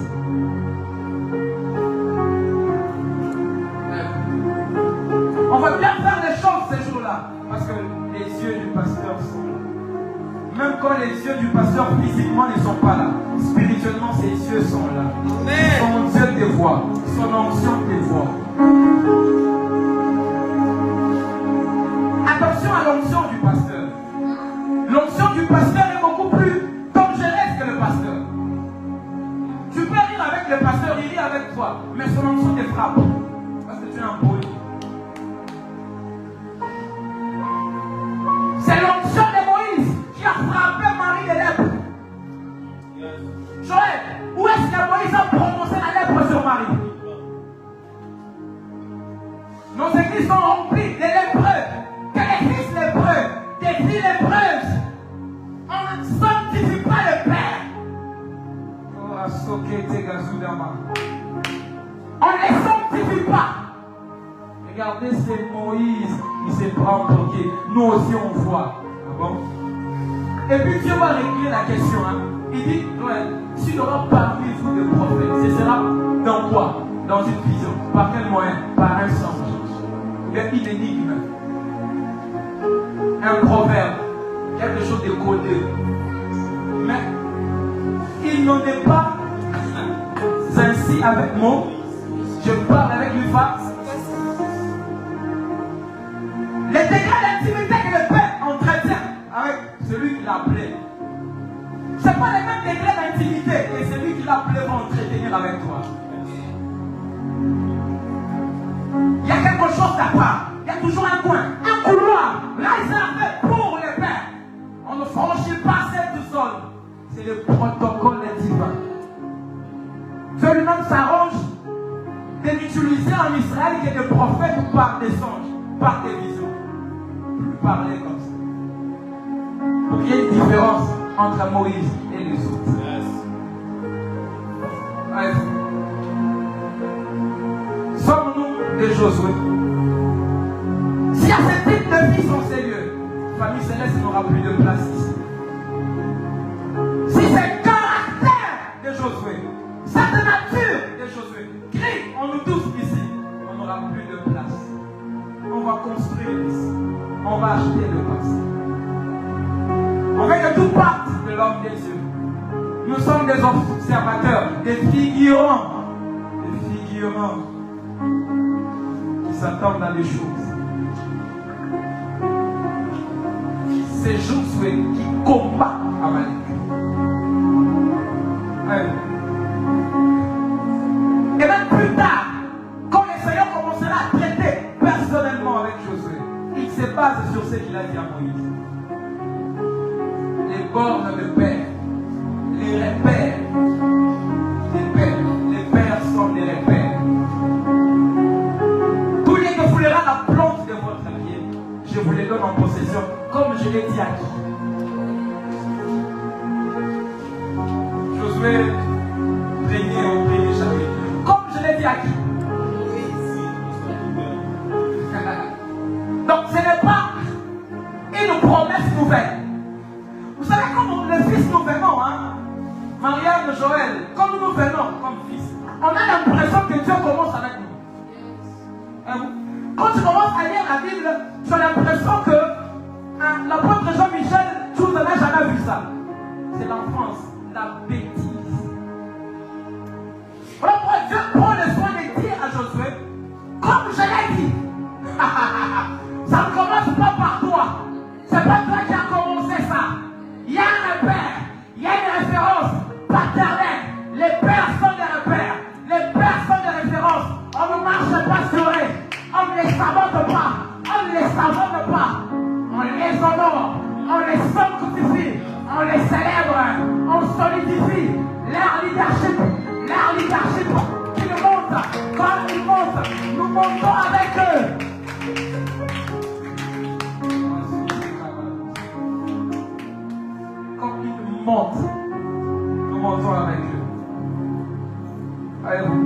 On va bien faire les choses ce jour-là, parce que les yeux du pasteur sont là. Même quand les yeux du pasteur physiquement ne sont pas là, spirituellement ses yeux sont là. Son Dieu te voit, son onction te voit. Attention à l'onction du pasteur. L'onction du pasteur est beaucoup plus dangereuse que le pasteur. Tu peux rire avec le pasteur, il rit avec toi, mais son onction te frappe. Parce que tu es un poli. C'est l'onction de Moïse qui a frappé Marie de lèpre. Joël, où est-ce que Moïse a prononcé la lèpre sur Marie? Nos églises sont remplies de lépreux. Que les fils lépreux, des filles lépreuses. On ne sanctifie pas le Père. On ne les sanctifie pas. Regardez, c'est Moïse qui se prend pour qui. Nous aussi on voit. Ah bon? Et puis Dieu va régler la question. Hein. Il dit, Noël, s'il y aura parmi vous des prophètes, ce sera dans quoi? Dans une vision. Par quel moyen? Par un songe. Il y a une énigme. Un proverbe. chose de codé. Mais il n'en est pas ainsi avec moi. Je parle avec lui face. Les degrés d'intimité que le Père entretient avec celui qui l'a appelé, ce n'est pas les mêmes degrés d'intimité que celui qui l'a appelé va entretenir avec toi. Il y a quelque chose à part. Il y a toujours un coin, un couloir réservé pour le Père. On ne franchit pas cette zone. C'est le protocole divin. Dieu lui-même s'arrange de l'utiliser en Israël que des prophètes ou par des songes, par des visions. Plus parler comme ça. Pour qu'il y ait une différence entre Moïse et les autres. Yes. Sommes-nous des Josué? Si à ce type de vie sont sérieux, la famille céleste n'aura plus de place ici. Si c'est le caractère de Josué, cette nature de Josué, crie en nous tous ici, on n'aura plus de place. On va construire ici. On va acheter le passé. On veut que tout parte de l'homme des yeux. Nous sommes des observateurs, des figurants qui s'attendent à des choses. C'est Josué qui combat Amalek. Et même plus tard, quand le Seigneur commencera à traiter personnellement avec Josué, il se base sur ce qu'il a dit à Moïse. Les bornes de père, les repères, les pères sont des repères. Tous les que foulera la plante de votre pied, je vous les donne en possession, comme je l'ai dit à qui. Josué, premier au premier chapitre. Comme je l'ai dit à qui? Donc ce n'est pas une promesse nouvelle. Vous savez, comme le fils nous venons, hein, Marianne, Joël, comme nous venons comme fils, on a l'impression que Dieu commence avec nous. Quand tu commences à lire la Bible, tu as l'impression que l'apôtre Jean-Michel Chose n'a jamais vu ça. C'est l'enfance, la bêtise. Voilà pourquoi Dieu prend le soin de dire à Josué, comme je l'ai dit, ça ne commence pas par toi. C'est pas toi qui as commencé ça. Il y a un repère, il y a une référence paternelle. Les pères sont des repères, les pères sont des références. On ne marche pas sur eux, on ne les sabote pas, on ne les sabote pas. On les honore, on les sanctifie, on les célèbre, on solidifie leur leadership qui nous monte. Quand ils montent, nous montons avec eux. Quand ils montent, nous montons avec eux. Allez-vous.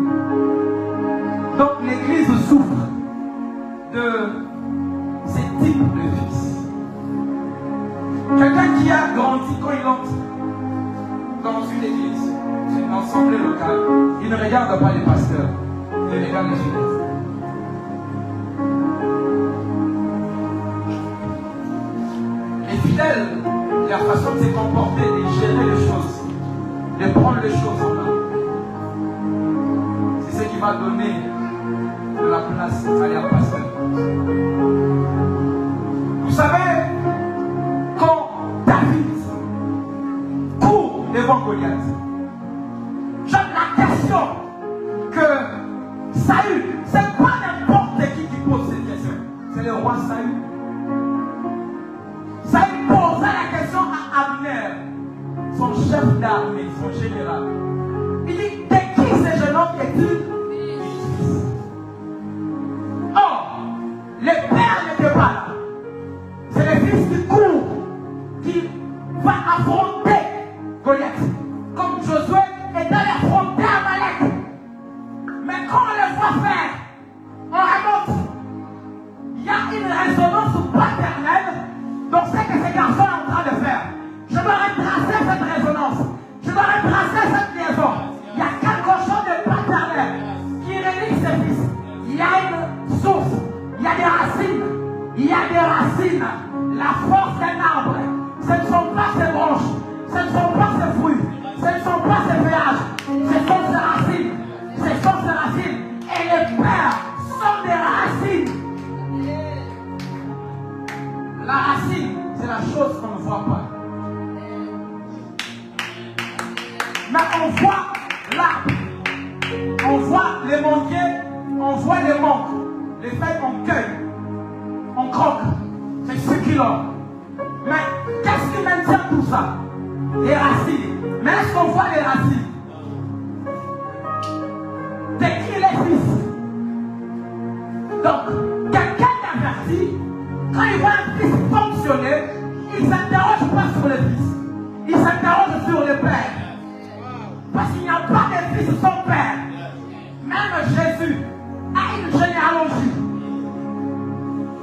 Donc l'Église souffre de ces types de fils. Quelqu'un qui a grandi quand il entre dans une église, une assemblée locale, il ne regarde pas les pasteurs, il regarde les jeunesses. Les fidèles, leur façon de se comporter, de gérer les choses, de prendre les choses en main, c'est ce qui va donner de la place à leur pasteur. Vous savez, quand David court devant Goliath, j'aime la question que Saül, c'est pas n'importe qui pose cette question, c'est le roi Saül. Saül posa la question à Abner, son chef d'armée, son général. Il dit, de qui ce jeune homme es-tu? Or, le père n'était pas là. C'est le fils qui court, qui va affronter Goliath. Comme Josué est allé affronter Amalek. Mais quand on le voit faire, on remonte. Il y a une résonance paternelle dans ce que ce garçon est en train de faire. Je dois retracer cette résonance. Je dois retracer cette liaison. Il y a quelque chose de paternel qui relie ses fils. Il y a une source. Il y a des racines. Il y a des racines. La force d'un arbre, ce ne sont racine, c'est la chose qu'on ne voit pas. Mais on voit l'arbre. On voit les manguiers, on voit les mangues. Les feuilles, on cueille, on croque. C'est succulent. Mais qu'est-ce qui maintient tout ça? Les racines. Mais est-ce qu'on voit les racines? C'est qui les fils? Donc, quelqu'un d'averti, quand il voit un fils fonctionner, il ne s'interroge pas sur le fils. Il s'interroge sur le père. Parce qu'il n'y a pas de fils sans père. Même Jésus a une généalogie.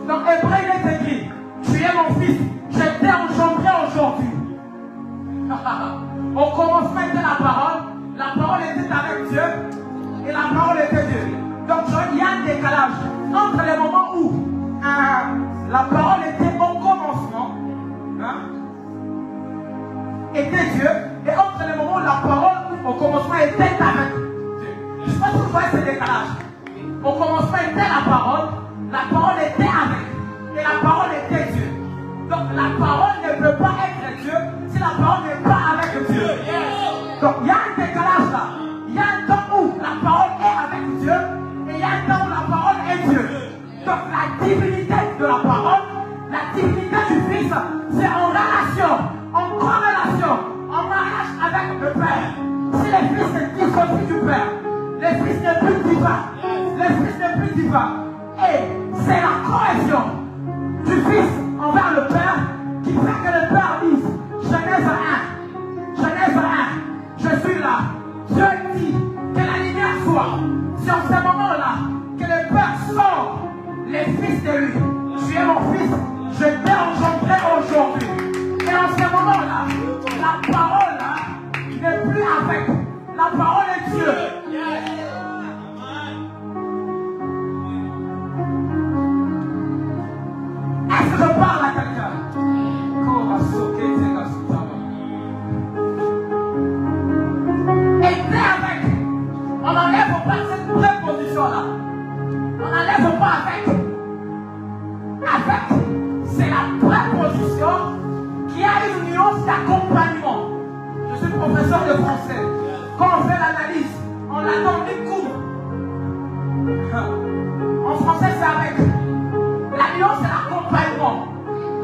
Dans Hébreu, il est écrit, tu es mon fils, je t'ai engendré aujourd'hui. Au commencement était la parole était avec Dieu, et la parole était Dieu. Donc il y a un décalage entre les moments où la parole était au commencement, était Dieu, et entre les moments où la parole au commencement était avec Dieu. Je ne sais pas si vous voyez ce décalage. Au commencement était la parole était avec, et la parole était Dieu. Donc la parole ne peut pas être Dieu si la parole n'est pas avec Dieu. Donc il y a un décalage là. Il y a un temps où la parole est avec Dieu, et il y a un temps où la parole est Dieu. Donc la divinité de la parole, la divinité du Fils, c'est en relation, en corrélation, en mariage avec le Père. Si le Fils se dissocie du Père, le Fils n'est plus divin. Le Fils n'est plus divin. Et c'est la cohésion du Fils envers le Père qui fait que le Père dise Genèse 1, je suis là. Dieu dit que la lumière soit. C'est en ce moment-là que le Père sort les fils de lui. Tu es mon fils, je t'ai engendré aujourd'hui. Et en ce moment-là, la parole n'est plus avec. La parole est Dieu. Est-ce que je parle à quelqu'un? Et t'es avec. On n'enlève pas cette préposition-là. On n'enlève pas avec. Avec, c'est la préposition qui a une nuance d'accompagnement. Je suis professeur de français. Quand on fait l'analyse, on l'a dans des cours. En français, c'est avec. La nuance, c'est l'accompagnement.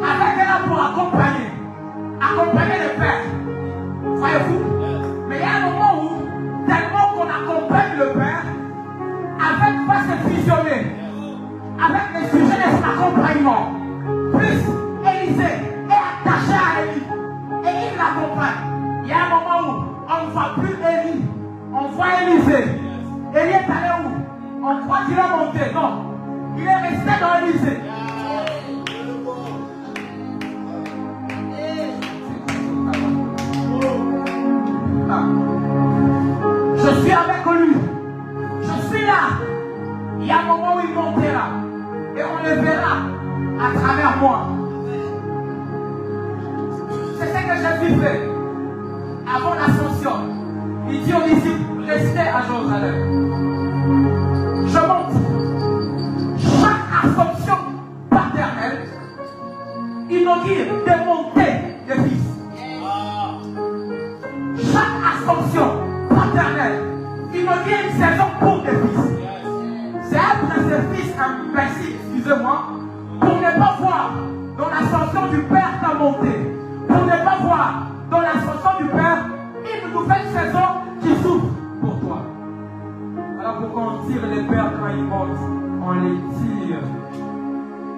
Avec est là pour accompagner. Accompagner le Père. Voyez-vous? Mais il y a un moment où, tellement qu'on accompagne le Père, avec va se fusionner. Avec les sujets de son accompagnement. Plus Élisée est attaché à Élie. Et il l'accompagne. Il y a un moment où on ne voit plus Élie. On voit Élisée. Élie est allé où? On croit qu'il est monté. Non. Il est resté dans Élisée. Je suis avec lui. Je suis là. Il y a un moment où il montera. Et on le verra à travers moi. C'est ce que Jésus fait avant l'ascension. Il dit aux disciples, restez à Jérusalem. Je monte. Chaque ascension paternelle inaugure des montées de fils. Chaque ascension paternelle inaugure une saison pour des fils. C'est un principe imbécile, excusez-moi, pour ne pas voir dans l'ascension du Père ta montée, pour ne pas voir dans l'ascension du Père une nouvelle saison qui s'ouvre pour toi. Voilà pourquoi on tire les pères quand ils montent, on les tire,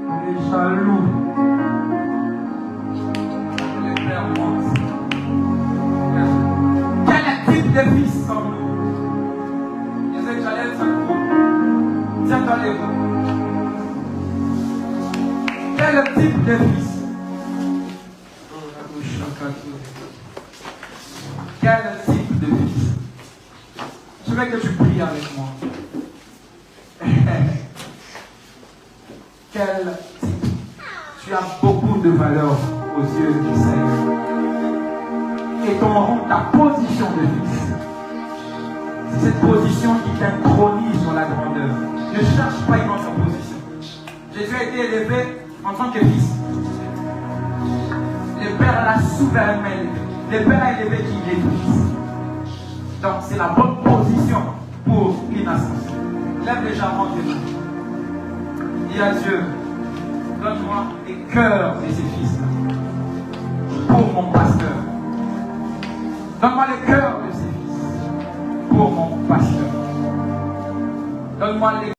on est jaloux. Les pères montent. Quel type de fils sommes-nous? Les Échalènes sont tiens dans les mains. Quel type de fils? Quel type de fils? Je veux que tu pries avec moi. Quel type? Tu as beaucoup de valeur aux yeux du Seigneur. Et ta position de fils, c'est cette position qui t'intronise sur la grandeur. Ne cherche pas une autre position. Jésus a été élevé en tant que fils. souverainement élevé. Les pères élevés qui l'église. Donc c'est la bonne position pour l'innocence. Lève légèrement tes mains. Dis à Dieu, donne-moi les cœurs de ces fils pour mon pasteur. Donne-moi les cœurs de ces fils pour mon pasteur. Donne-moi les